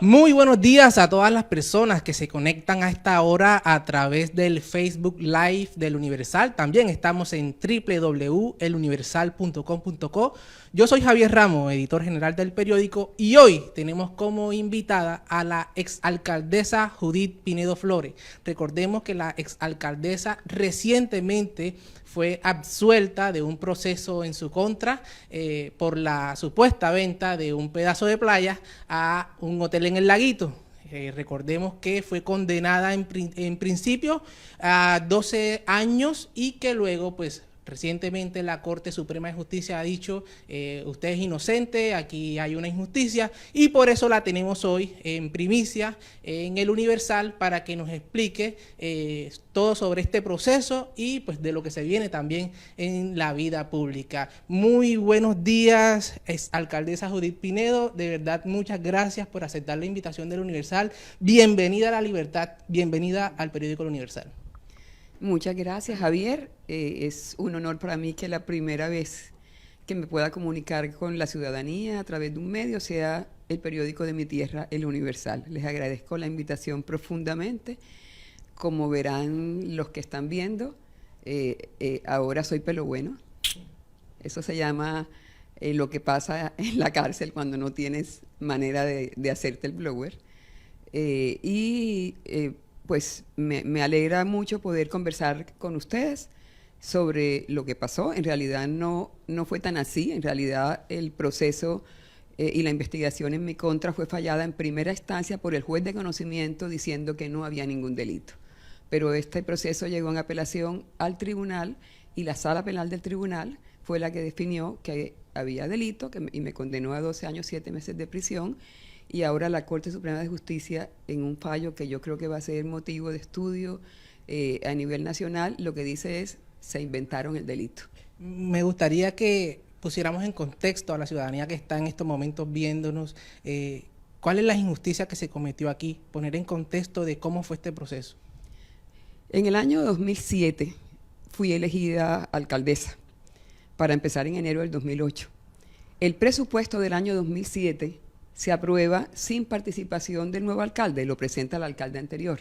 Muy buenos días a todas las personas que se conectan a esta hora a través del Facebook Live del Universal. También estamos en www.eluniversal.com.co. Yo soy Javier Ramos, editor general del periódico, y hoy tenemos como invitada a la exalcaldesa Judith Pinedo Flores. Recordemos que la exalcaldesa recientemente fue absuelta de un proceso en su contra por la supuesta venta de un pedazo de playa a un hotel en el Laguito. Recordemos que fue condenada en principio a 12 años y que luego, pues, recientemente la Corte Suprema de Justicia ha dicho usted es inocente, aquí hay una injusticia, y por eso la tenemos hoy en primicia en el Universal para que nos explique todo sobre este proceso y pues de lo que se viene también en la vida pública. Muy buenos días, alcaldesa Judith Pinedo, de verdad muchas gracias por aceptar la invitación del Universal. Bienvenida a La Libertad, bienvenida al periódico El Universal. Muchas gracias, Javier. Es un honor para mí que la primera vez que me pueda comunicar con la ciudadanía a través de un medio sea el periódico de mi tierra, El Universal. Les agradezco la invitación profundamente. Como verán los que están viendo, ahora soy pelo bueno. Eso se llama lo que pasa en la cárcel cuando no tienes manera de hacerte el blower. Pues me alegra mucho poder conversar con ustedes sobre lo que pasó. En realidad no fue tan así. En realidad el proceso y la investigación en mi contra fue fallada en primera instancia por el juez de conocimiento diciendo que no había ningún delito. Pero este proceso llegó en apelación al tribunal y la sala penal del tribunal fue la que definió que había delito y me condenó a 12 años, 7 meses de prisión. Y ahora la Corte Suprema de Justicia, en un fallo que yo creo que va a ser motivo de estudio a nivel nacional, lo que dice es, se inventaron el delito. Me gustaría que pusiéramos en contexto a la ciudadanía que está en estos momentos viéndonos, ¿cuál es la injusticia que se cometió aquí? Poner en contexto de cómo fue este proceso. En el año 2007 fui elegida alcaldesa, para empezar en enero del 2008. El presupuesto del año 2007 se aprueba sin participación del nuevo alcalde, lo presenta el alcalde anterior.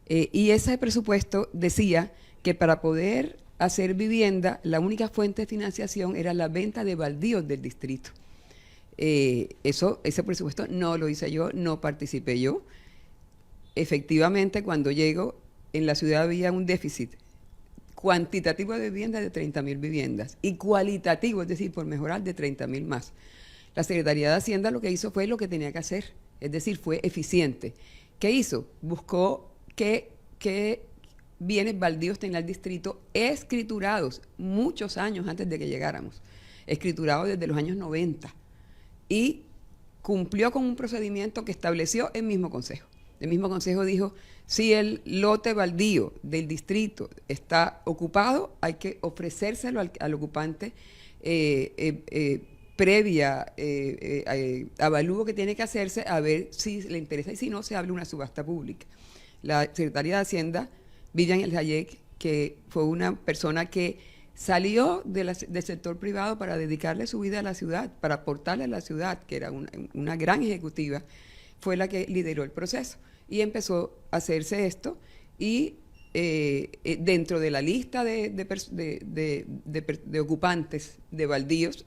Y ese presupuesto decía que para poder hacer vivienda, la única fuente de financiación era la venta de baldíos del distrito. Ese presupuesto no lo hice yo, no participé yo. Efectivamente, cuando llego, en la ciudad había un déficit cuantitativo de viviendas de 30.000 viviendas y cualitativo, es decir, por mejorar, de 30.000 más. La Secretaría de Hacienda lo que hizo fue lo que tenía que hacer, es decir, fue eficiente. ¿Qué hizo? Buscó que bienes baldíos tenía el distrito escriturados muchos años antes de que llegáramos, escriturados desde los años 90, y cumplió con un procedimiento que estableció el mismo consejo. El mismo consejo dijo, si el lote baldío del distrito está ocupado, hay que ofrecérselo al ocupante previa avalúo que tiene que hacerse a ver si le interesa y si no, se abre una subasta pública. La Secretaría de Hacienda, Vivian El Hayek, que fue una persona que salió del sector privado para dedicarle su vida a la ciudad, para aportarle a la ciudad, que era una gran ejecutiva, fue la que lideró el proceso. Y empezó a hacerse esto y dentro de la lista de ocupantes de baldíos,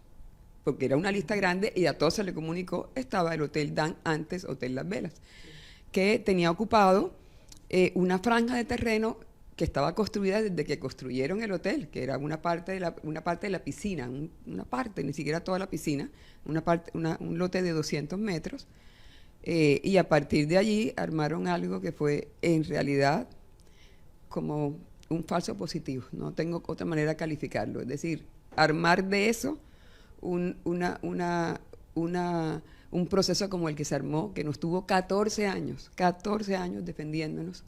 porque era una lista grande y a todos se le comunicó, estaba el Hotel Dan, antes Hotel Las Velas, que tenía ocupado una franja de terreno que estaba construida desde que construyeron el hotel, que era una parte de la piscina, una parte, ni siquiera toda la piscina, un lote de 200 metros, y a partir de allí armaron algo que fue en realidad como un falso positivo, no tengo otra manera de calificarlo, es decir, armar de eso un proceso como el que se armó, que nos tuvo 14 años defendiéndonos,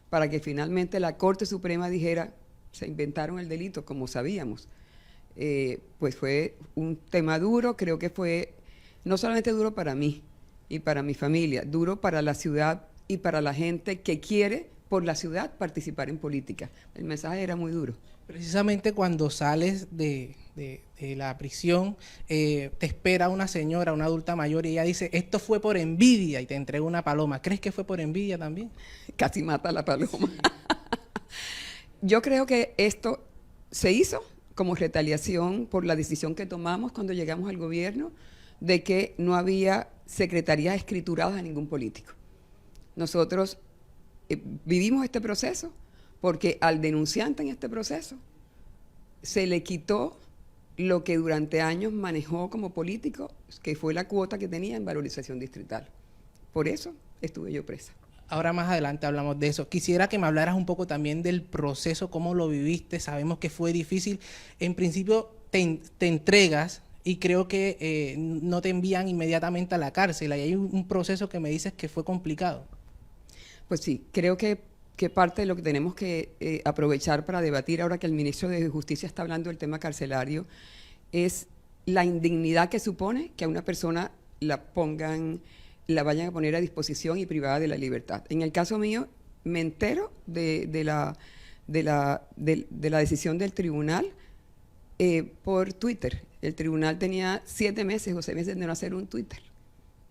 para que finalmente la Corte Suprema dijera, se inventaron el delito, como sabíamos. Pues fue un tema duro, creo que fue no solamente duro para mí y para mi familia, duro para la ciudad y para la gente que quiere por la ciudad participar en política. El mensaje era muy duro. Precisamente cuando sales de la prisión, te espera una señora, una adulta mayor, y ella dice, esto fue por envidia, y te entrega una paloma. ¿Crees que fue por envidia también? Casi mata a la paloma. Yo creo que esto se hizo como retaliación por la decisión que tomamos cuando llegamos al gobierno de que no había secretarías escrituradas a ningún político. Nosotros vivimos este proceso porque al denunciante en este proceso se le quitó lo que durante años manejó como político, que fue la cuota que tenía en valorización distrital. Por eso estuve yo presa. Ahora más adelante hablamos de eso. Quisiera que me hablaras un poco también del proceso, cómo lo viviste. Sabemos que fue difícil. En principio te entregas y creo que no te envían inmediatamente a la cárcel. Ahí hay un proceso que me dices que fue complicado. Pues sí, creo que parte de lo que tenemos que aprovechar para debatir ahora que el ministro de Justicia está hablando del tema carcelario es la indignidad que supone que a una persona la vayan a poner a disposición y privada de la libertad. En el caso mío, me entero de la decisión del tribunal por Twitter. El tribunal tenía 7 meses o 6 meses de no hacer un Twitter.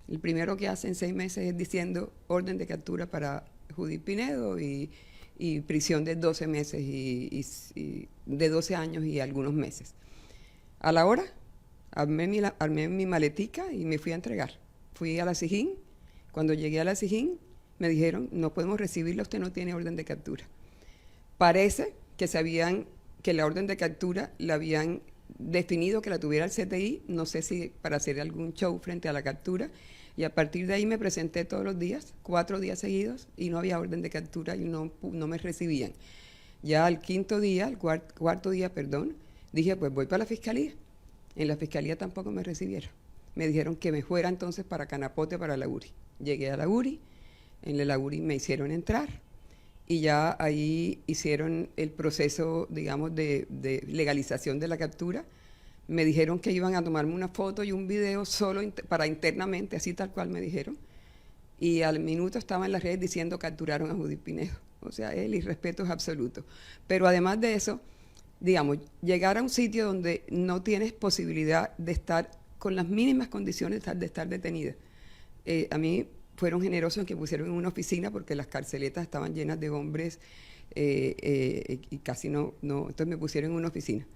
El primero que hace en 6 meses es diciendo orden de captura para Judith Pinedo y prisión de 12 meses y de 12 años y algunos meses. A la hora, armé mi maletica y me fui a entregar. Fui a la SIJIN. Cuando llegué a la SIJIN, me dijeron, no podemos recibirla, usted no tiene orden de captura. Parece que la orden de captura la habían definido que la tuviera el CTI, no sé si para hacer algún show frente a la captura, y a partir de ahí me presenté todos los días, 4 días seguidos, y no había orden de captura y no me recibían. Ya al cuarto día, dije, pues voy para la fiscalía. En la fiscalía tampoco me recibieron. Me dijeron que me fuera entonces para Canapote, para la URI. Llegué a la URI, en la URI me hicieron entrar y ya ahí hicieron el proceso, digamos, de legalización de la captura. Me dijeron que iban a tomarme una foto y un video solo para internamente, así tal cual me dijeron. Y al minuto estaba en las redes diciendo capturaron a Judith Pinedo. O sea, el irrespeto es absoluto. Pero además de eso, digamos, llegar a un sitio donde no tienes posibilidad de estar con las mínimas condiciones de estar detenida. A mí fueron generosos en que pusieron en una oficina porque las carceletas estaban llenas de hombres y casi no, entonces me pusieron en una oficina.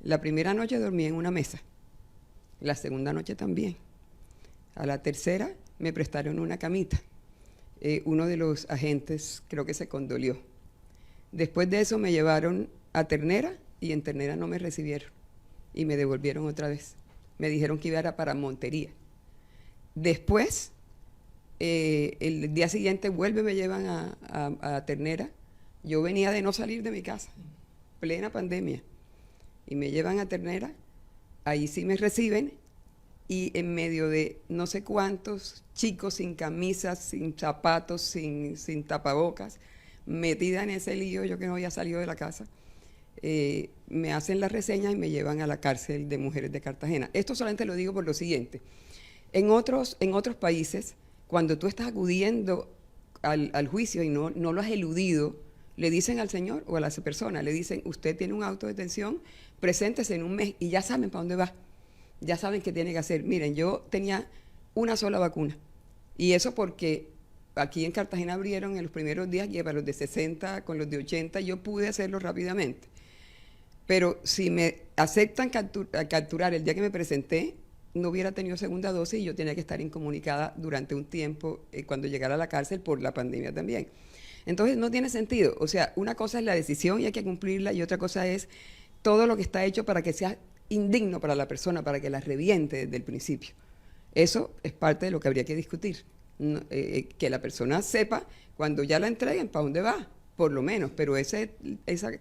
La primera noche dormí en una mesa, la segunda noche también. A la tercera me prestaron una camita. Uno de los agentes creo que se condolió. Después de eso me llevaron a Ternera y en Ternera no me recibieron y me devolvieron otra vez. Me dijeron que iba para Montería. Después, el día siguiente me llevan a Ternera. Yo venía de no salir de mi casa, plena pandemia. Y me llevan a Ternera, ahí sí me reciben, y en medio de no sé cuántos chicos sin camisas, sin zapatos, sin tapabocas, metida en ese lío, yo que no había salido de la casa, me hacen la reseña y me llevan a la cárcel de mujeres de Cartagena. Esto solamente lo digo por lo siguiente. En otros países, cuando tú estás acudiendo al juicio y no lo has eludido, le dicen al señor o a la persona, le dicen, usted tiene un auto de detención, preséntese en un mes y ya saben para dónde va. Ya saben qué tiene que hacer. Miren, yo tenía una sola vacuna y eso porque aquí en Cartagena abrieron en los primeros días y para los de 60, con los de 80, yo pude hacerlo rápidamente. Pero si me aceptan capturar el día que me presenté, no hubiera tenido segunda dosis y yo tenía que estar incomunicada durante un tiempo cuando llegara a la cárcel por la pandemia también. Entonces no tiene sentido. O sea, una cosa es la decisión y hay que cumplirla y otra cosa es todo lo que está hecho para que sea indigno para la persona, para que la reviente desde el principio. Eso es parte de lo que habría que discutir. Que la persona sepa cuando ya la entreguen para dónde va, por lo menos. Pero ese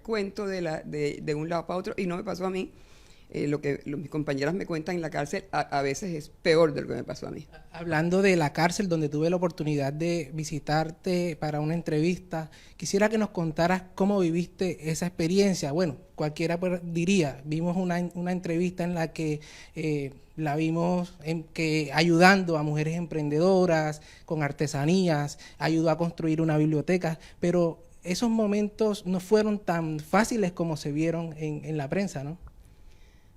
cuento de un lado para otro, y no me pasó a mí, mis compañeras me cuentan en la cárcel a veces es peor de lo que me pasó a mí. Hablando de la cárcel donde tuve la oportunidad de visitarte para una entrevista, quisiera que nos contaras cómo viviste esa experiencia. Bueno, cualquiera diría, vimos una entrevista en la que la vimos ayudando a mujeres emprendedoras con artesanías, ayudó a construir una biblioteca, pero esos momentos no fueron tan fáciles como se vieron en la prensa, ¿no?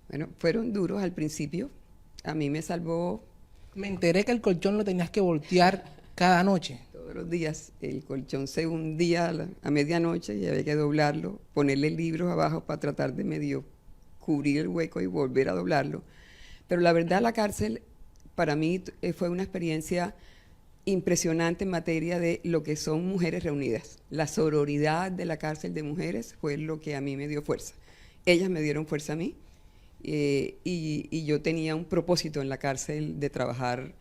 Bueno, fueron duros al principio. A mí me salvó. Me enteré que el colchón lo tenías que voltear cada noche. Todos los días. El colchón se hundía a medianoche y había que doblarlo, ponerle libros abajo para tratar de medio cubrir el hueco y volver a doblarlo. Pero la verdad, la cárcel para mí fue una experiencia impresionante en materia de lo que son mujeres reunidas. La sororidad de la cárcel de mujeres fue lo que a mí me dio fuerza. Ellas me dieron fuerza a mí. Y yo tenía un propósito en la cárcel de trabajar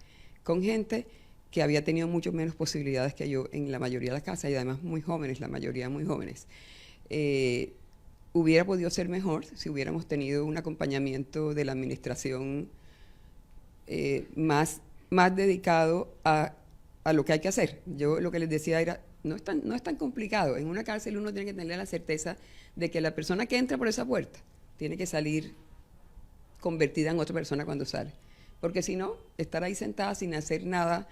con gente que había tenido mucho menos posibilidades que yo en la mayoría de las casas, y además muy jóvenes, la mayoría muy jóvenes. Hubiera podido ser mejor si hubiéramos tenido un acompañamiento de la administración más dedicado a lo que hay que hacer. Yo lo que les decía era, no es tan complicado. En una cárcel uno tiene que tener la certeza de que la persona que entra por esa puerta tiene que salir convertida en otra persona cuando sale. Porque si no, estar ahí sentada sin hacer nada,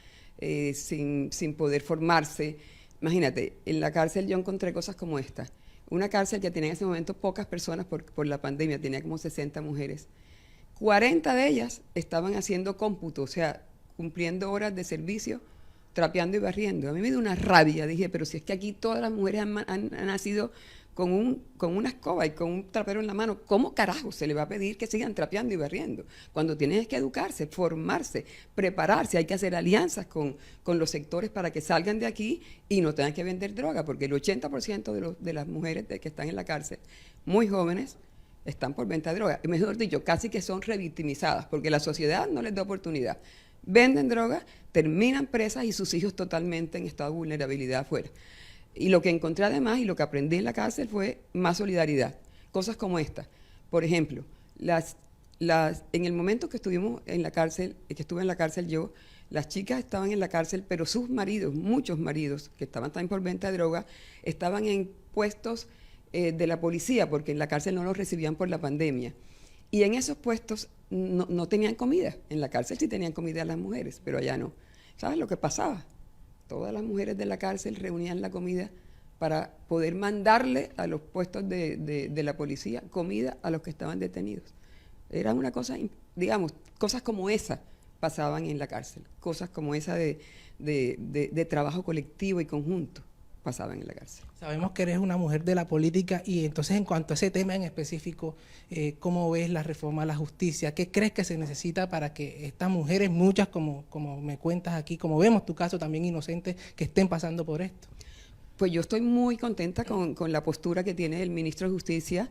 sin poder formarse. Imagínate, en la cárcel yo encontré cosas como esta. Una cárcel que tenía en ese momento pocas personas por la pandemia, tenía como 60 mujeres. 40 de ellas estaban haciendo cómputo, o sea, cumpliendo horas de servicio, trapeando y barriendo. A mí me dio una rabia, dije, pero si es que aquí todas las mujeres han nacido con una escoba y con un trapero en la mano, ¿cómo carajo se le va a pedir que sigan trapeando y barriendo? Cuando tienes que educarse, formarse, prepararse, hay que hacer alianzas con los sectores para que salgan de aquí y no tengan que vender droga, porque el 80% de las mujeres que están en la cárcel, muy jóvenes, están por venta de droga. Y mejor dicho, casi que son revictimizadas, porque la sociedad no les da oportunidad. Venden droga, terminan presas y sus hijos totalmente en estado de vulnerabilidad afuera. Y lo que encontré además y lo que aprendí en la cárcel fue más solidaridad. Cosas como esta. Por ejemplo, en el momento que estuvimos en la cárcel, que estuve en la cárcel yo, las chicas estaban en la cárcel, pero sus maridos, muchos maridos, que estaban también por venta de droga, estaban en puestos de la policía, porque en la cárcel no los recibían por la pandemia. Y en esos puestos no tenían comida. En la cárcel sí tenían comida las mujeres, pero allá no. ¿Sabes lo que pasaba? Todas las mujeres de la cárcel reunían la comida para poder mandarle a los puestos de la policía comida a los que estaban detenidos. Era una cosa, digamos, cosas como esa pasaban en la cárcel, cosas como esa de trabajo colectivo y conjunto pasaban en la cárcel. Sabemos que eres una mujer de la política y entonces en cuanto a ese tema en específico, ¿cómo ves la reforma a la justicia? ¿Qué crees que se necesita para que estas mujeres, muchas como me cuentas aquí, como vemos tu caso también inocente, que estén pasando por esto? Pues yo estoy muy contenta con la postura que tiene el ministro de Justicia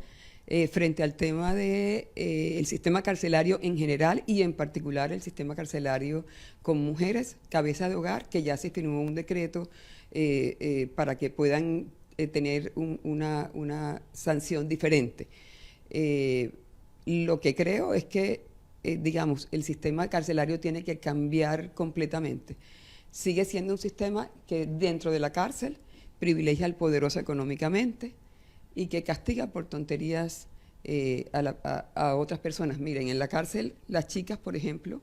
frente al tema del sistema carcelario en general y en particular el sistema carcelario con mujeres, cabeza de hogar, que ya se firmó un decreto para que puedan tener una sanción diferente. Lo que creo es que, digamos, el sistema carcelario tiene que cambiar completamente. Sigue siendo un sistema que dentro de la cárcel privilegia al poderoso económicamente y que castiga por tonterías a otras personas. Miren, en la cárcel las chicas, por ejemplo,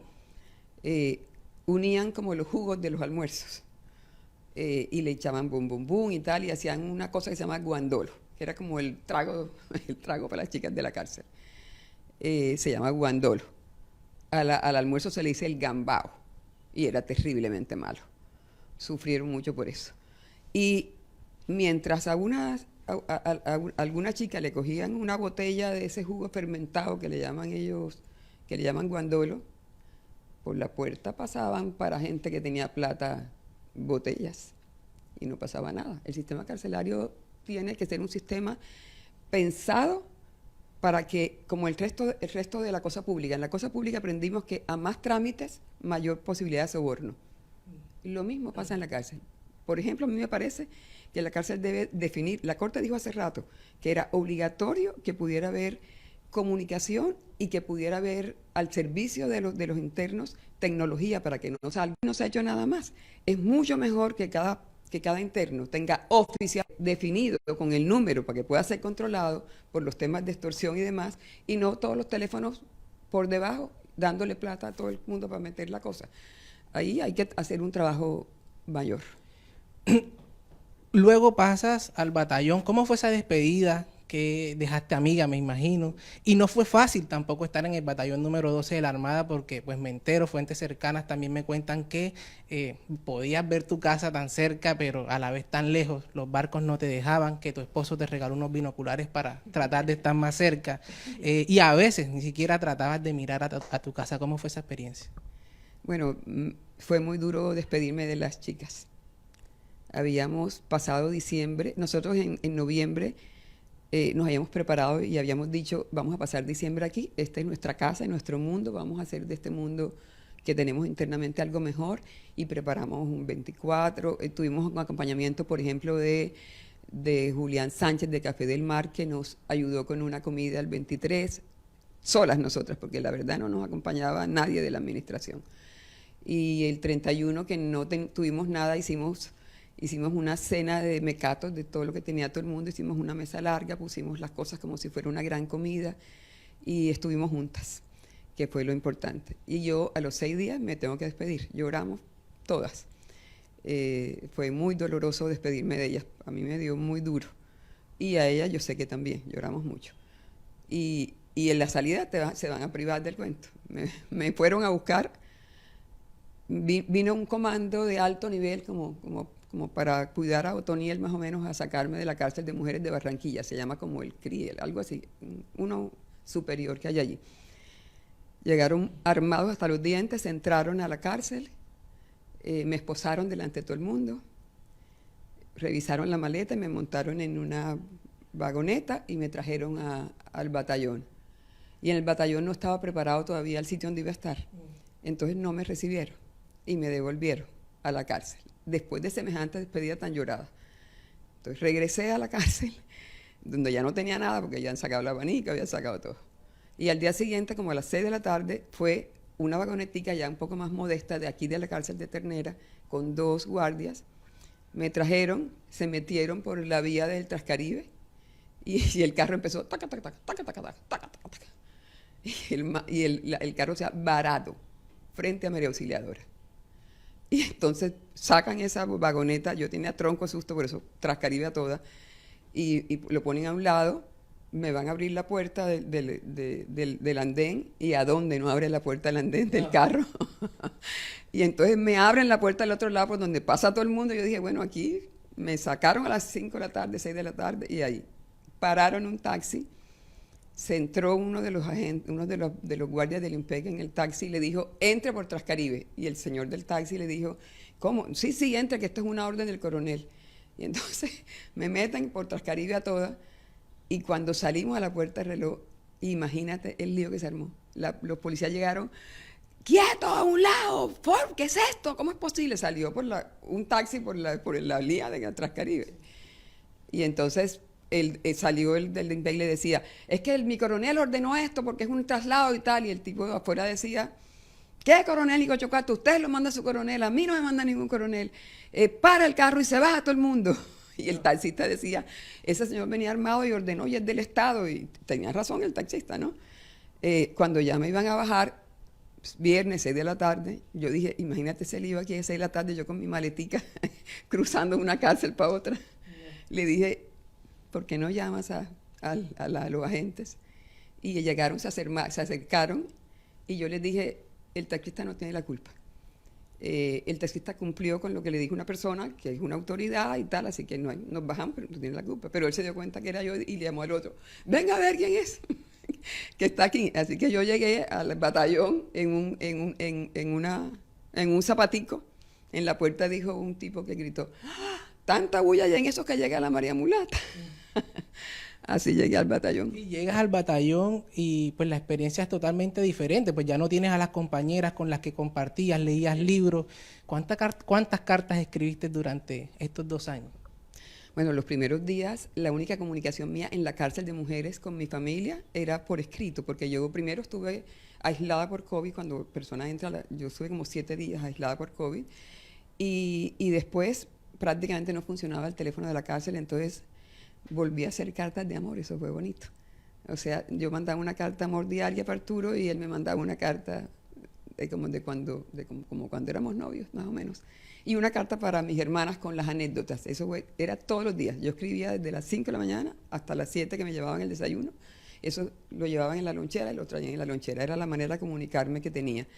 unían como los jugos de los almuerzos. Y le echaban bum bum bum y tal, y hacían una cosa que se llama guandolo, que era como el trago para las chicas de la cárcel. Se llama guandolo. Al almuerzo se le dice el gambao, y era terriblemente malo. Sufrieron mucho por eso. Y mientras a alguna chica le cogían una botella de ese jugo fermentado que le llaman ellos, que le llaman guandolo, por la puerta pasaban para gente que tenía plata botellas y no pasaba nada. El sistema carcelario tiene que ser un sistema pensado para que, como el resto de la cosa pública, en la cosa pública aprendimos que a más trámites, mayor posibilidad de soborno. Lo mismo pasa en la cárcel. Por ejemplo, a mí me parece que la cárcel debe definir, la Corte dijo hace rato que era obligatorio que pudiera haber comunicación y que pudiera haber al servicio de los internos tecnología para que no salga. No se ha hecho nada más. Es mucho mejor que cada interno tenga oficial definido con el número para que pueda ser controlado por los temas de extorsión y demás, y no todos los teléfonos por debajo dándole plata a todo el mundo para meter la cosa. Ahí hay que hacer un trabajo mayor. Luego pasas al batallón. ¿Cómo fue esa despedida? Que dejaste amiga, me imagino. Y no fue fácil tampoco estar en el batallón número 12 de la Armada porque, pues, me entero, fuentes cercanas también me cuentan que podías ver tu casa tan cerca, pero a la vez tan lejos. Los barcos no te dejaban, que tu esposo te regaló unos binoculares para tratar de estar más cerca. Y a veces ni siquiera tratabas de mirar a tu casa. ¿Cómo fue esa experiencia? Bueno, fue muy duro despedirme de las chicas. Habíamos pasado diciembre, nosotros en noviembre nos habíamos preparado y habíamos dicho, vamos a pasar diciembre aquí, esta es nuestra casa, es nuestro mundo, vamos a hacer de este mundo que tenemos internamente algo mejor, y preparamos un 24, tuvimos un acompañamiento, por ejemplo, de Julián Sánchez de Café del Mar, que nos ayudó con una comida el 23, solas nosotras, porque la verdad no nos acompañaba nadie de la administración. Y el 31, que no tuvimos nada, hicimos una cena de mecatos de todo lo que tenía todo el mundo, hicimos una mesa larga, pusimos las cosas como si fuera una gran comida y estuvimos juntas, que fue lo importante. Y yo a los 6 días me tengo que despedir, lloramos todas. Fue muy doloroso despedirme de ellas, a mí me dio muy duro. Y a ella yo sé que también, lloramos mucho. Y en la salida se van a privar del cuento. Me fueron a buscar, vino un comando de alto nivel como para cuidar a Otoniel más o menos, a sacarme de la cárcel de mujeres de Barranquilla, se llama como el CRIEL, algo así, uno superior que hay allí. Llegaron armados hasta los dientes, entraron a la cárcel, me esposaron delante de todo el mundo, revisaron la maleta y me montaron en una vagoneta y me trajeron al batallón. Y en el batallón no estaba preparado todavía el sitio donde iba a estar, entonces no me recibieron y me devolvieron a la cárcel, después de semejante despedida tan llorada. Entonces regresé a la cárcel, donde ya no tenía nada, porque ya han sacado la abanica, habían sacado todo. Y al día siguiente, como a las 6 de la tarde, fue una vagonetica ya un poco más modesta de aquí de la cárcel de Ternera, con 2 guardias. Me trajeron, se metieron por la vía del Transcaribe, y el carro empezó, taca, taca, taca, taca, taca, taca, taca, taca, taca. Y el carro, o sea, varado, frente a María Auxiliadora. Y entonces sacan esa vagoneta, yo tenía tronco susto, por eso Transcaribe a toda, y lo ponen a un lado, me van a abrir la puerta del andén, y ¿a dónde no abre la puerta del andén del carro? Y entonces me abren la puerta del otro lado, por donde pasa todo el mundo, y yo dije, bueno, aquí me sacaron a las 5 de la tarde, 6 de la tarde, y ahí pararon un taxi. Se entró uno de los agentes, uno de los guardias del IMPEC en el taxi y le dijo, entre por Transcaribe. Y el señor del taxi le dijo, ¿cómo? Sí, entre, que esto es una orden del coronel. Y entonces me meten por Transcaribe a toda, y cuando salimos a la puerta del reloj, imagínate el lío que se armó. Los policías llegaron, ¡quieto, a un lado! ¿Qué es esto? ¿Cómo es posible? Salió un taxi por la vía de Transcaribe. Y entonces salió el del INPEC y le decía, es que mi coronel ordenó esto porque es un traslado y tal, y el tipo de afuera decía, ¿qué coronel Nico Chocato? Usted lo manda a su coronel, a mí no me manda ningún coronel, para el carro y se baja todo el mundo. Y el taxista decía, ese señor venía armado y ordenó y es del Estado, y tenía razón el taxista, ¿no? Cuando ya me iban a bajar, viernes, 6 de la tarde, yo dije, imagínate ese lío aquí a 6 de la tarde, yo con mi maletica cruzando una cárcel para otra. Le dije, ¿por qué no llamas a los agentes? Y llegaron, se acercaron, y yo les dije, el taxista no tiene la culpa. El taxista cumplió con lo que le dijo una persona, que es una autoridad y tal, así que nos bajamos, pero no tiene la culpa. Pero él se dio cuenta que era yo y le llamó al otro, venga a ver quién es, que está aquí. Así que yo llegué al batallón en un zapatico. En la puerta dijo un tipo que gritó, ¡ah! Tanta bulla ya en eso que llega la María Mulata. Así llegué al batallón. Y llegas al batallón y pues la experiencia es totalmente diferente, pues ya no tienes a las compañeras con las que compartías, leías libros. ¿Cuántas cartas escribiste durante estos 2 años? Bueno, los primeros días, la única comunicación mía en la cárcel de mujeres con mi familia era por escrito, porque yo primero estuve aislada por COVID, cuando personas entran, yo estuve como 7 días aislada por COVID, y después prácticamente no funcionaba el teléfono de la cárcel, entonces volví a hacer cartas de amor, eso fue bonito. O sea, yo mandaba una carta de amor diaria para Arturo y él me mandaba una carta como cuando éramos novios, más o menos. Y una carta para mis hermanas con las anécdotas. Eso era todos los días. Yo escribía desde las 5 de la mañana hasta las 7 que me llevaban el desayuno. Eso lo llevaban en la lonchera y lo traían en la lonchera. Era la manera de comunicarme que tenía.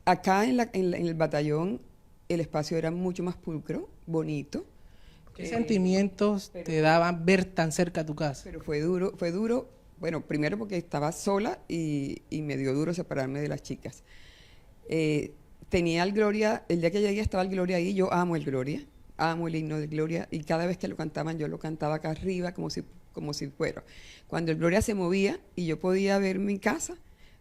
Acá en el batallón el espacio era mucho más pulcro, bonito. ¿Qué sentimientos te daban ver tan cerca a tu casa? Pero fue duro. Bueno, primero porque estaba sola y me dio duro separarme de las chicas. Tenía el Gloria, el día que llegué estaba el Gloria ahí, yo amo el Gloria, amo el himno del Gloria, y cada vez que lo cantaban yo lo cantaba acá arriba como si fuera. Cuando el Gloria se movía y yo podía ver mi casa,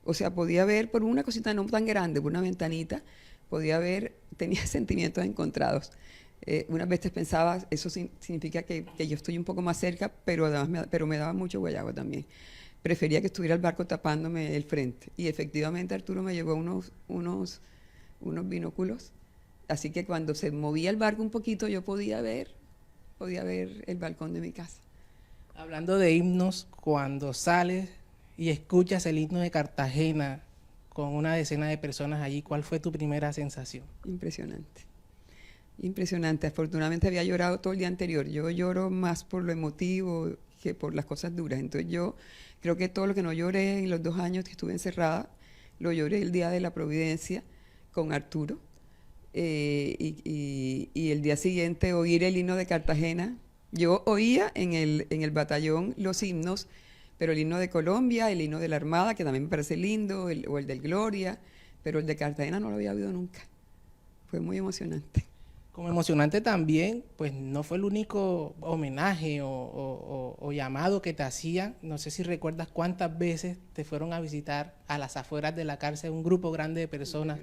o sea, podía ver por una cosita no tan grande, por una ventanita, podía ver, tenía sentimientos encontrados. Unas veces pensaba, eso significa que yo estoy un poco más cerca, pero me daba mucho guayabo también. Prefería que estuviera el barco tapándome el frente. Y efectivamente Arturo me llevó unos binóculos, así que cuando se movía el barco un poquito yo podía ver el balcón de mi casa. Hablando de himnos, cuando sales y escuchas el himno de Cartagena con una decena de personas allí, ¿cuál fue tu primera sensación? Impresionante. Afortunadamente había llorado todo el día anterior. Yo lloro más por lo emotivo que por las cosas duras. Entonces yo creo que todo lo que no lloré en los 2 años que estuve encerrada, lo lloré el día de la Providencia con Arturo. Y el día siguiente oír el himno de Cartagena. Yo oía en el batallón los himnos, pero el himno de Colombia, el himno de la Armada, que también me parece lindo, o el del Gloria, pero el de Cartagena no lo había oído nunca. Fue muy emocionante. Como emocionante también, pues no fue el único homenaje o llamado que te hacían. No sé si recuerdas cuántas veces te fueron a visitar a las afueras de la cárcel un grupo grande de personas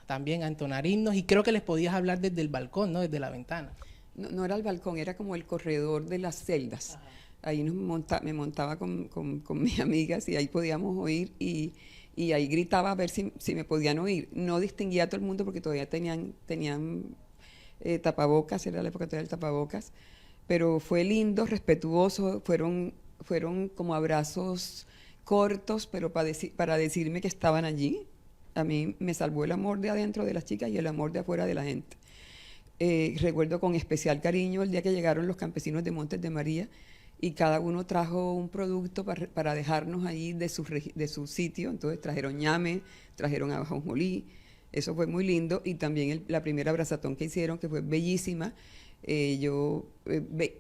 también a entonar himnos, y creo que les podías hablar desde el balcón, ¿no? Desde la ventana. No era el balcón, era como el corredor de las celdas. Ajá. Ahí me montaba con mis amigas y ahí podíamos oír y ahí gritaba a ver si me podían oír. No distinguía a todo el mundo porque todavía tenían tapabocas, era la época todavía del tapabocas, pero fue lindo, respetuoso, fueron como abrazos cortos, pero para decirme que estaban allí. A mí me salvó el amor de adentro de las chicas y el amor de afuera de la gente. Recuerdo con especial cariño el día que llegaron los campesinos de Montes de María, y cada uno trajo un producto para dejarnos ahí de su sitio. Entonces trajeron ñame, trajeron ajonjolí, eso fue muy lindo, y también la primera abrazatón que hicieron, que fue bellísima. Yo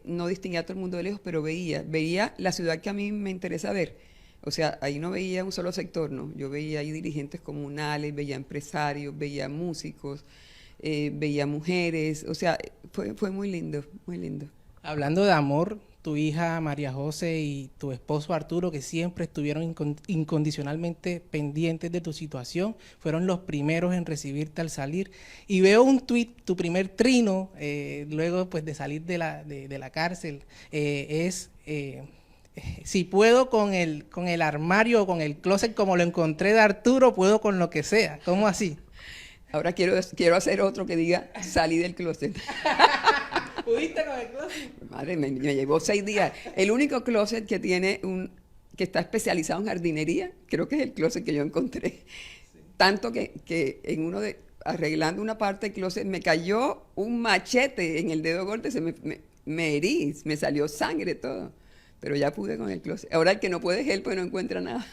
no distinguía a todo el mundo de lejos, pero veía la ciudad que a mí me interesa ver. O sea, ahí no veía un solo sector, ¿no? Yo veía ahí dirigentes comunales, veía empresarios, veía músicos, veía mujeres, o sea, fue muy lindo, muy lindo. Hablando de amor, tu hija María José y tu esposo Arturo, que siempre estuvieron incondicionalmente pendientes de tu situación, fueron los primeros en recibirte al salir. Y veo un tuit, tu primer trino, luego pues de salir de la cárcel, si puedo con el armario o con el closet como lo encontré de Arturo, puedo con lo que sea. ¿Cómo así? Ahora quiero hacer otro que diga, salí del closet. ¿Pudiste con el closet? Madre, me llevó 6 días. El único closet que tiene que está especializado en jardinería, creo que es el closet que yo encontré. Sí. Tanto que en arreglando una parte del closet, me cayó un machete en el dedo gordo, me herí, me salió sangre, todo. Pero ya pude con el closet. Ahora el que no puede es él, pues no encuentra nada.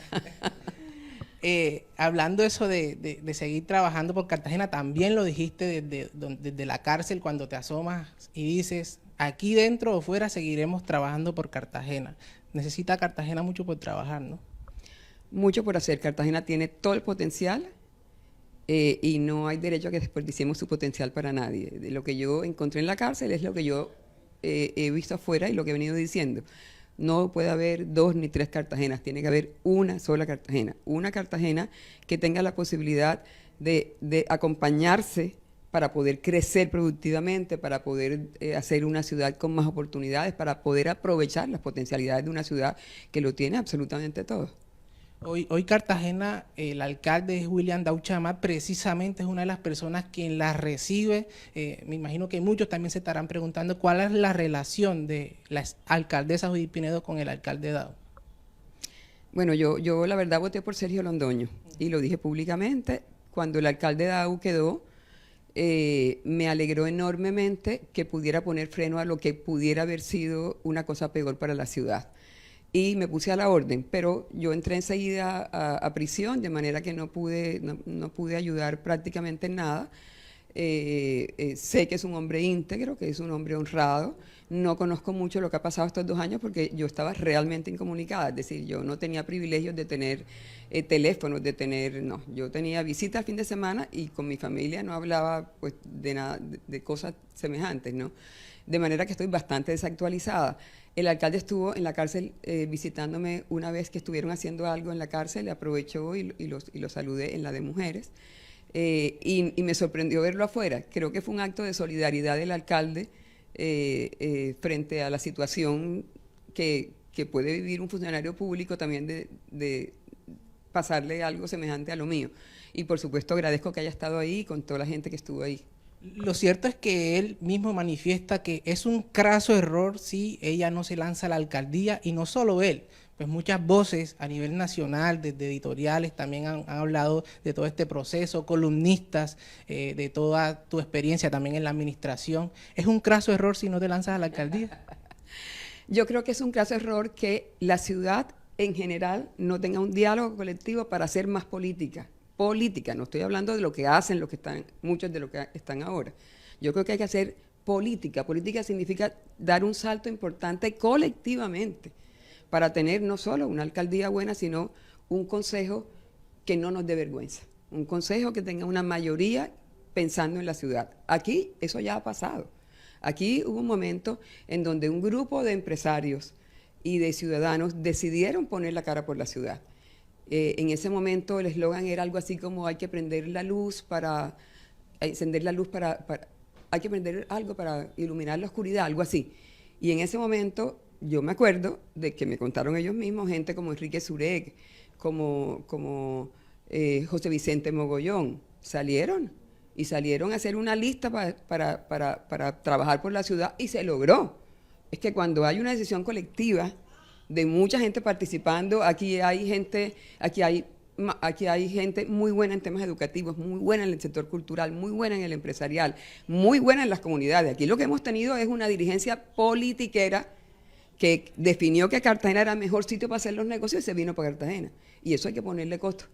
Hablando eso de seguir trabajando por Cartagena, también lo dijiste desde la cárcel, cuando te asomas y dices, aquí dentro o fuera seguiremos trabajando por Cartagena. Necesita Cartagena mucho por trabajar, ¿no? Mucho por hacer. Cartagena tiene todo el potencial y no hay derecho a que desperdiciemos su potencial para nadie. De lo que yo encontré en la cárcel es lo que yo he visto afuera y lo que he venido diciendo. No puede haber 2 ni 3 Cartagenas, tiene que haber una sola Cartagena. Una Cartagena que tenga la posibilidad de acompañarse para poder crecer productivamente, para poder hacer una ciudad con más oportunidades, para poder aprovechar las potencialidades de una ciudad que lo tiene absolutamente todo. Hoy Cartagena, el alcalde es William Dauchama, precisamente es una de las personas quien la recibe. Me imagino que muchos también se estarán preguntando cuál es la relación de la alcaldesa Judith Pinedo con el alcalde Dau. Bueno, yo la verdad voté por Sergio Londoño y lo dije públicamente. Cuando el alcalde Dau quedó, me alegró enormemente que pudiera poner freno a lo que pudiera haber sido una cosa peor para la ciudad. Y me puse a la orden, pero yo entré enseguida a prisión, de manera que no pude ayudar prácticamente en nada. Sé que es un hombre íntegro, que es un hombre honrado. No conozco mucho lo que ha pasado estos 2 años porque yo estaba realmente incomunicada, es decir, yo no tenía privilegios de tener teléfonos, no, yo tenía visita al fin de semana y con mi familia no hablaba pues de nada, de cosas semejantes, ¿no? De manera que estoy bastante desactualizada. El alcalde estuvo en la cárcel visitándome una vez que estuvieron haciendo algo en la cárcel, aprovechó y lo saludé en la de mujeres. Y me sorprendió verlo afuera. Creo que fue un acto de solidaridad del alcalde frente a la situación que puede vivir un funcionario público también de pasarle algo semejante a lo mío. Y por supuesto agradezco que haya estado ahí con toda la gente que estuvo ahí. Lo cierto es que él mismo manifiesta que es un craso error si ella no se lanza a la alcaldía, y no solo él, pues muchas voces a nivel nacional, desde editoriales, también han hablado de todo este proceso, columnistas, de toda tu experiencia también en la administración. ¿Es un craso error si no te lanzas a la alcaldía? Yo creo que es un craso error que la ciudad en general no tenga un diálogo colectivo para hacer más política. Política, no estoy hablando de lo que hacen muchos de los que están ahora. Yo creo que hay que hacer política. Política significa dar un salto importante colectivamente para tener no solo una alcaldía buena, sino un consejo que no nos dé vergüenza. Un consejo que tenga una mayoría pensando en la ciudad. Aquí eso ya ha pasado. Aquí hubo un momento en donde un grupo de empresarios y de ciudadanos decidieron poner la cara por la ciudad. En ese momento el eslogan era algo así como hay que prender la luz para encender la luz hay que prender algo para iluminar la oscuridad, algo así. Y en ese momento yo me acuerdo de que me contaron ellos mismos, gente como Enrique Zurek, como José Vicente Mogollón, salieron a hacer una lista para trabajar por la ciudad y se logró. Es que cuando hay una decisión colectiva de mucha gente participando, aquí hay gente muy buena en temas educativos, muy buena en el sector cultural, muy buena en el empresarial, muy buena en las comunidades. Aquí lo que hemos tenido es una dirigencia politiquera que definió que Cartagena era el mejor sitio para hacer los negocios y se vino para Cartagena. Y eso hay que ponerle costo.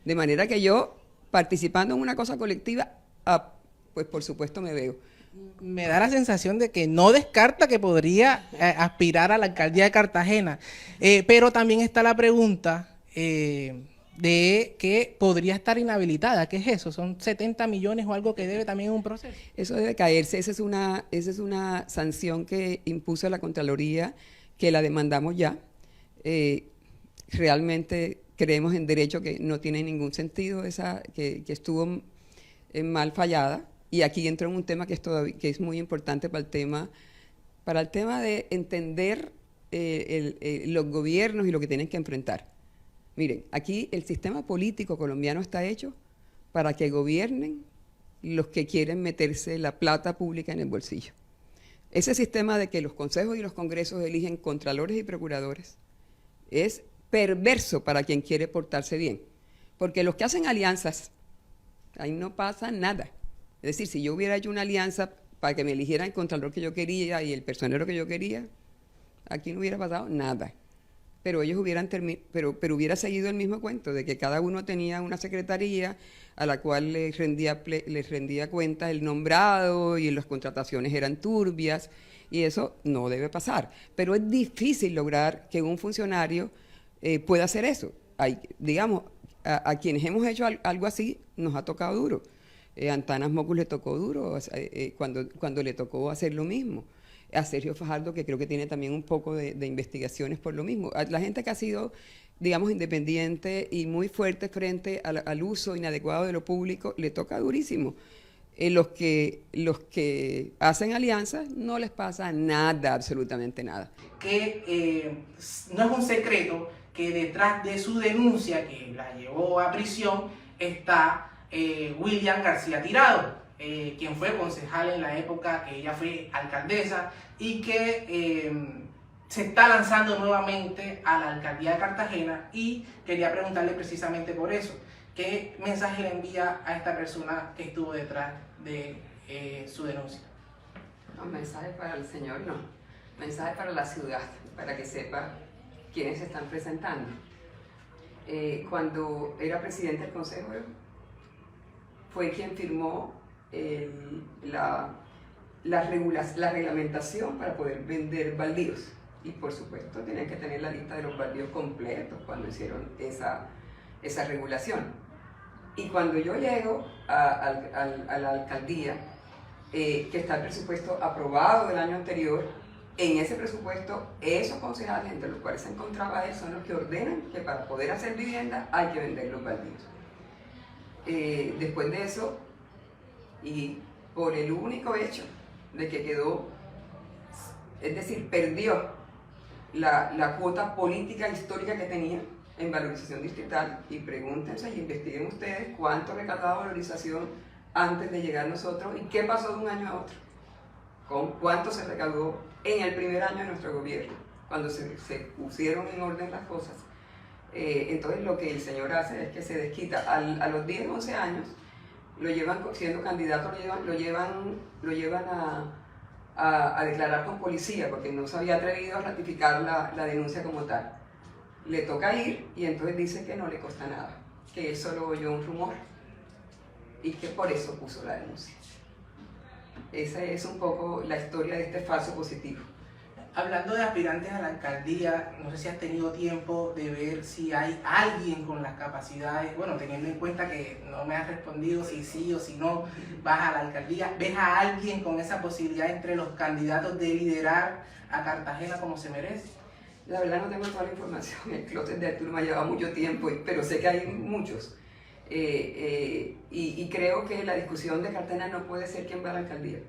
De manera que yo, participando en una cosa colectiva, pues por supuesto me veo. Me da la sensación de que no descarta que podría aspirar a la alcaldía de Cartagena, pero también está la pregunta de que podría estar inhabilitada. ¿Qué es eso? ¿Son 70 millones o algo que debe también en un proceso? Eso debe caerse. Esa es una sanción que impuso la Contraloría, que la demandamos ya. Realmente creemos en derecho que no tiene ningún sentido que estuvo mal fallada. Y aquí entra en un tema que es muy importante para el tema de entender los gobiernos y lo que tienen que enfrentar. Miren, aquí el sistema político colombiano está hecho para que gobiernen los que quieren meterse la plata pública en el bolsillo. Ese sistema de que los consejos y los congresos eligen contralores y procuradores es perverso para quien quiere portarse bien. Porque los que hacen alianzas, ahí no pasa nada. Es decir, si yo hubiera hecho una alianza para que me eligieran el contralor que yo quería y el personero que yo quería, aquí no hubiera pasado nada. Pero ellos pero hubiera seguido el mismo cuento de que cada uno tenía una secretaría a la cual les rendía cuenta el nombrado y las contrataciones eran turbias, y eso no debe pasar. Pero es difícil lograr que un funcionario pueda hacer eso. Digamos, a quienes hemos hecho algo así nos ha tocado duro. A Antanas Mocus le tocó duro cuando le tocó hacer lo mismo. A Sergio Fajardo, que creo que tiene también un poco de investigaciones por lo mismo. A la gente que ha sido, digamos, independiente y muy fuerte frente al uso inadecuado de lo público, le toca durísimo. los que hacen alianzas no les pasa nada, absolutamente nada. Que no es un secreto que detrás de su denuncia que la llevó a prisión está William García Tirado, quien fue concejal en la época que ella fue alcaldesa y que se está lanzando nuevamente a la alcaldía de Cartagena, y quería preguntarle precisamente por eso. ¿Qué mensaje le envía a esta persona que estuvo detrás de su denuncia? No, mensaje para el señor no, mensaje para la ciudad, para que sepa quiénes se están presentando. Cuando era presidente del Consejo, fue quien firmó la reglamentación para poder vender baldíos. Y por supuesto tenían que tener la lista de los baldíos completos cuando hicieron esa regulación. Y cuando yo llego a la alcaldía, que está el presupuesto aprobado del año anterior, en ese presupuesto, esos concejales, entre los cuales se encontraba él, son los que ordenan que para poder hacer vivienda hay que vender los baldíos. Después de eso, y por el único hecho de que quedó, es decir, perdió la cuota política histórica que tenía en valorización distrital, y pregúntense y investiguen ustedes cuánto recaudaba valorización antes de llegar nosotros y qué pasó de un año a otro, con cuánto se recaudó en el primer año de nuestro gobierno, cuando se pusieron en orden las cosas. Entonces lo que el señor hace es que se desquita a los 10, 11 años, lo llevan siendo candidato, lo llevan a declarar con policía porque no se había atrevido a ratificar la denuncia como tal. Le toca ir y entonces dice que no le cuesta nada, que él solo oyó un rumor y que por eso puso la denuncia. Esa es un poco la historia de este falso positivo. Hablando de aspirantes a la alcaldía, no sé si has tenido tiempo de ver si hay alguien con las capacidades, bueno, teniendo en cuenta que no me has respondido si sí o si no vas a la alcaldía, ¿ves a alguien con esa posibilidad entre los candidatos de liderar a Cartagena como se merece? La verdad no tengo toda la información, el closet de Arturo me ha llevado mucho tiempo, pero sé que hay muchos. Y creo que la discusión de Cartagena no puede ser quién va a la alcaldía.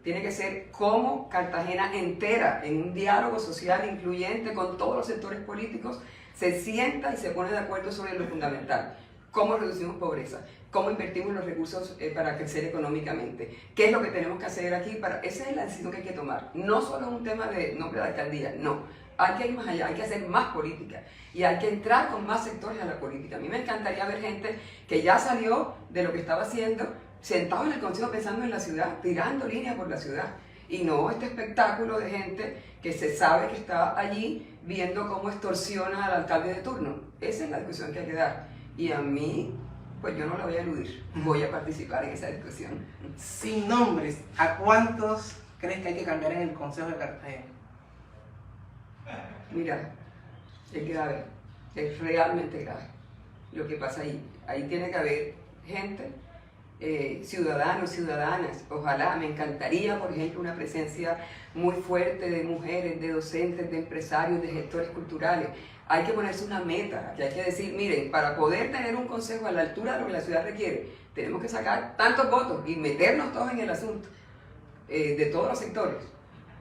Tiene que ser cómo Cartagena entera, en un diálogo social incluyente con todos los sectores políticos, se sienta y se pone de acuerdo sobre lo fundamental. Cómo reducimos pobreza, cómo invertimos los recursos para crecer económicamente, qué es lo que tenemos que hacer aquí. Esa es la decisión que hay que tomar. No solo un tema de nombre de alcaldía, no. Hay que ir más allá, hay que hacer más política y hay que entrar con más sectores a la política. A mí me encantaría ver gente que ya salió de lo que estaba haciendo, sentado en el consejo pensando en la ciudad, tirando líneas por la ciudad, y no este espectáculo de gente que se sabe que está allí viendo cómo extorsiona al alcalde de turno. Esa es la discusión que hay que dar, y a mí, pues yo no la voy a eludir, voy a participar en esa discusión. Sin nombres, ¿a cuántos crees que hay que cambiar en el Consejo de Cartagena? Mira, es grave, es realmente grave lo que pasa ahí. Ahí tiene que haber gente, ciudadanos, ciudadanas. Ojalá, me encantaría, por ejemplo, una presencia muy fuerte de mujeres, de docentes, de empresarios, de gestores culturales. Hay que ponerse una meta, que hay que decir, miren, para poder tener un consejo a la altura de lo que la ciudad requiere, tenemos que sacar tantos votos y meternos todos en el asunto, de todos los sectores.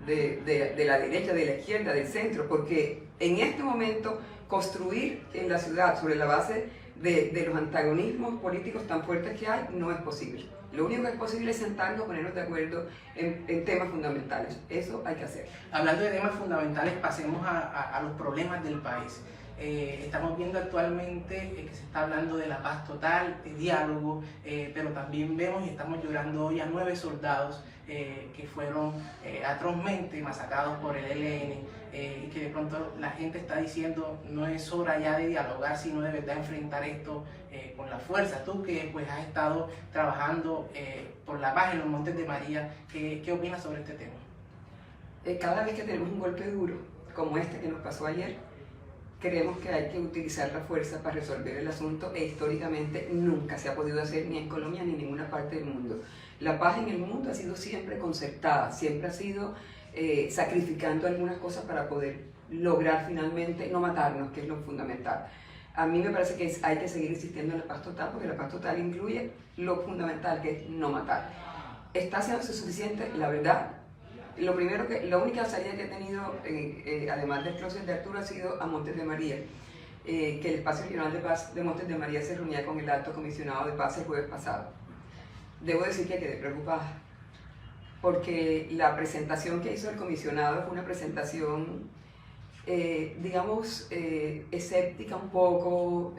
De la derecha, de la izquierda, del centro, porque en este momento construir en la ciudad sobre la base de los antagonismos políticos tan fuertes que hay no es posible. Lo único que es posible es sentarnos, ponernos de acuerdo en temas fundamentales. Eso hay que hacer. Hablando de temas fundamentales, pasemos a los problemas del país. Estamos viendo actualmente que se está hablando de la paz total, de diálogo, pero también vemos y estamos llorando hoy a 9 soldados que fueron atrozmente masacrados por el ELN, y que de pronto la gente está diciendo no es hora ya de dialogar, sino de verdad enfrentar esto con la fuerza. Tú que pues has estado trabajando por la paz en los Montes de María, ¿qué opinas sobre este tema? Cada vez que tenemos un golpe duro, como este que nos pasó ayer, creemos que hay que utilizar la fuerza para resolver el asunto, e históricamente nunca se ha podido hacer ni en Colombia ni en ninguna parte del mundo. La paz en el mundo ha sido siempre concertada, siempre ha sido sacrificando algunas cosas para poder lograr finalmente no matarnos, que es lo fundamental. A mí me parece que hay que seguir insistiendo en la paz total, porque la paz total incluye lo fundamental, que es no matar. ¿Está siendo suficiente? La verdad, la única salida que he tenido, además del closet de Arturo, ha sido a Montes de María, que el Espacio Regional de Paz de Montes de María se reunía con el Alto Comisionado de Paz el jueves pasado. Debo decir que quedé preocupada, porque la presentación que hizo el comisionado fue una presentación, digamos, escéptica un poco,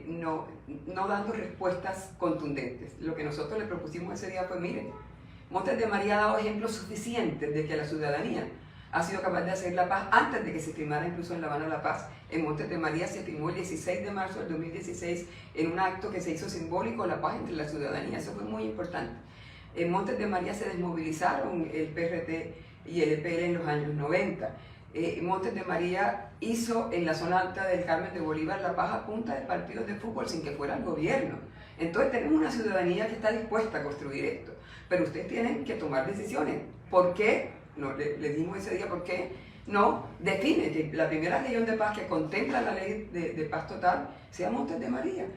no dando respuestas contundentes. Lo que nosotros le propusimos ese día fue, miren, Montes de María ha dado ejemplos suficientes de que la ciudadanía ha sido capaz de hacer la paz antes de que se firmara incluso en La Habana la paz. En Montes de María se firmó el 16 de marzo del 2016 en un acto que se hizo simbólico, la paz entre la ciudadanía. Eso fue muy importante. En Montes de María se desmovilizaron el PRT y el EPL en los años 90. Montes de María hizo en la zona alta del Carmen de Bolívar la paz a punta de partidos de fútbol sin que fuera el gobierno. Entonces tenemos una ciudadanía que está dispuesta a construir esto, pero ustedes tienen que tomar decisiones. ¿Por qué? No, le dimos ese día, ¿por qué? No, define que la primera región de paz que contempla la ley de paz total sea Montes de María.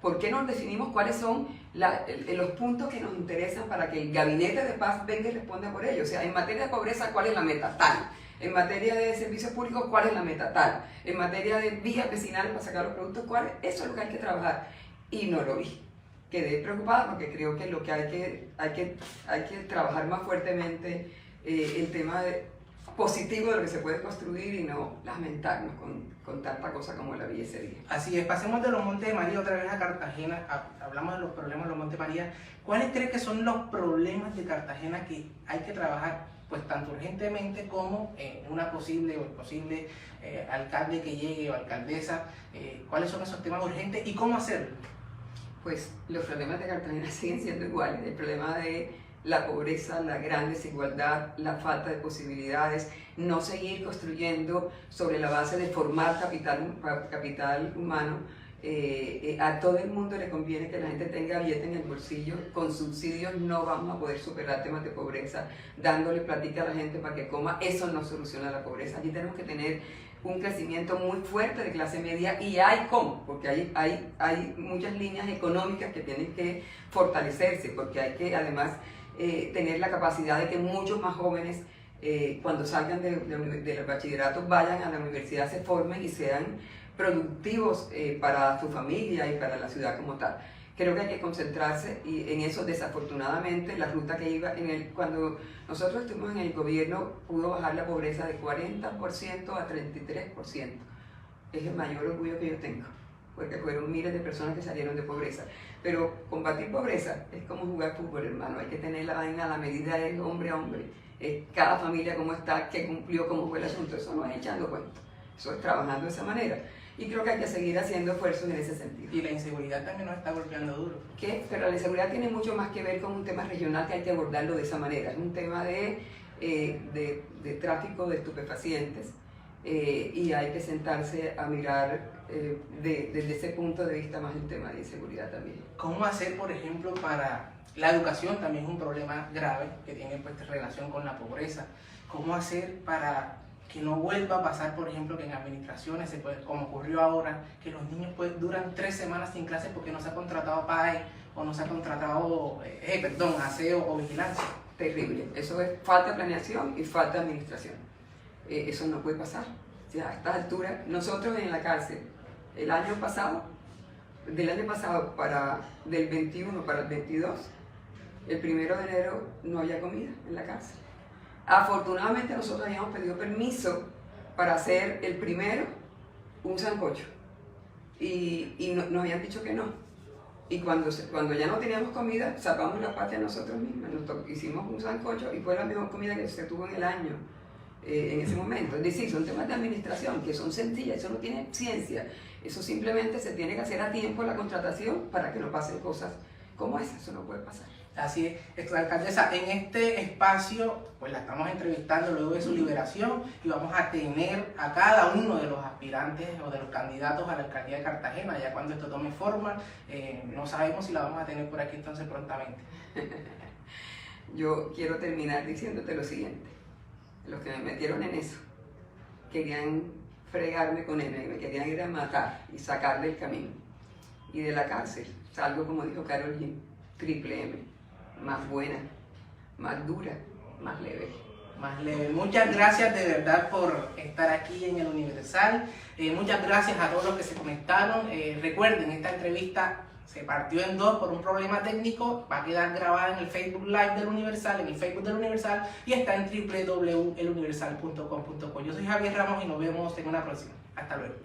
¿Por qué no definimos cuáles son los puntos que nos interesan para que el gabinete de paz venga y responda por ello? O sea, en materia de pobreza, ¿cuál es la meta? Tal. En materia de servicios públicos, ¿cuál es la meta? Tal. En materia de vías vecinales para sacar los productos, ¿cuál? Eso es lo que hay que trabajar. Y no lo vi. Quedé preocupada porque creo que lo que hay que trabajar más fuertemente el tema positivo de lo que se puede construir y no lamentarnos con tanta cosa como la vi ese día. Así es, pasemos de los Montes de María otra vez a Cartagena. Hablamos de los problemas de los Montes de María. ¿Cuáles creen que son los problemas de Cartagena que hay que trabajar, pues tanto urgentemente como una posible alcalde que llegue o alcaldesa? ¿Cuáles son esos temas urgentes y cómo hacerlo? Pues los problemas de Cartagena siguen siendo iguales. El problema de la pobreza, la gran desigualdad, la falta de posibilidades, no seguir construyendo sobre la base de formar capital humano. A todo el mundo le conviene que la gente tenga billete en el bolsillo. Con subsidios no vamos a poder superar temas de pobreza. Dándole platica a la gente para que coma, eso no soluciona la pobreza. Aquí tenemos que tener un crecimiento muy fuerte de clase media y hay cómo, porque hay muchas líneas económicas que tienen que fortalecerse, porque hay que además tener la capacidad de que muchos más jóvenes cuando salgan del bachillerato vayan a la universidad, se formen y sean productivos para su familia y para la ciudad como tal. Creo que hay que concentrarse y en eso. Desafortunadamente la ruta que iba cuando nosotros estuvimos en el gobierno pudo bajar la pobreza de 40% a 33%. Es el mayor orgullo que yo tengo, porque fueron miles de personas que salieron de pobreza. Pero combatir pobreza es como jugar fútbol, hermano. Hay que tener la vaina a la medida de hombre a hombre. Cada familia cómo está, qué cumplió, cómo fue el asunto. Eso no es echando cuentos, eso es trabajando de esa manera. Y creo que hay que seguir haciendo esfuerzos en ese sentido. Y la inseguridad también nos está golpeando duro. Pero la inseguridad tiene mucho más que ver con un tema regional que hay que abordarlo de esa manera. Es un tema de tráfico de estupefacientes y hay que sentarse a mirar desde ese punto de vista más el tema de inseguridad también. ¿Cómo hacer, por ejemplo, para la educación? También es un problema grave que tiene pues relación con la pobreza. ¿Cómo hacer para que no vuelva a pasar, por ejemplo, que en administraciones, como ocurrió ahora, que los niños pues duran 3 semanas sin clases porque no se ha contratado PAE o no se ha contratado, aseo o vigilancia? Terrible. Eso es falta de planeación y falta de administración. Eso no puede pasar. O sea, a estas alturas, nosotros en la cárcel, del año pasado del 21 para el 22, el 1 de enero no había comida en la cárcel. Afortunadamente nosotros habíamos pedido permiso para hacer el primero un sancocho y nos habían dicho que no. Y cuando ya no teníamos comida, sacamos la patria nosotros mismos, hicimos un sancocho y fue la mejor comida que se tuvo en el año en ese momento. Es decir, son temas de administración que son sencillas, eso no tiene ciencia, eso simplemente se tiene que hacer a tiempo la contratación para que no pasen cosas como esas, eso no puede pasar. Así es, exalcaldesa, en este espacio pues la estamos entrevistando luego de su liberación y vamos a tener a cada uno de los aspirantes o de los candidatos a la alcaldía de Cartagena. Ya cuando esto tome forma, no sabemos si la vamos a tener por aquí entonces prontamente. Yo quiero terminar diciéndote lo siguiente. Los que me metieron en eso querían fregarme con él, me querían ir a matar y sacar del camino. Y de la cárcel salgo, como dijo Karol G, triple M, más buena, más dura, más leve. Más leve. Muchas gracias de verdad por estar aquí en el Universal. Muchas gracias a todos los que se conectaron. Recuerden, esta entrevista se partió en dos por un problema técnico. Va a quedar grabada en el Facebook Live del Universal, en el Facebook del Universal, y está en www.eluniversal.com.co. Yo soy Javier Ramos y nos vemos en una próxima. Hasta luego.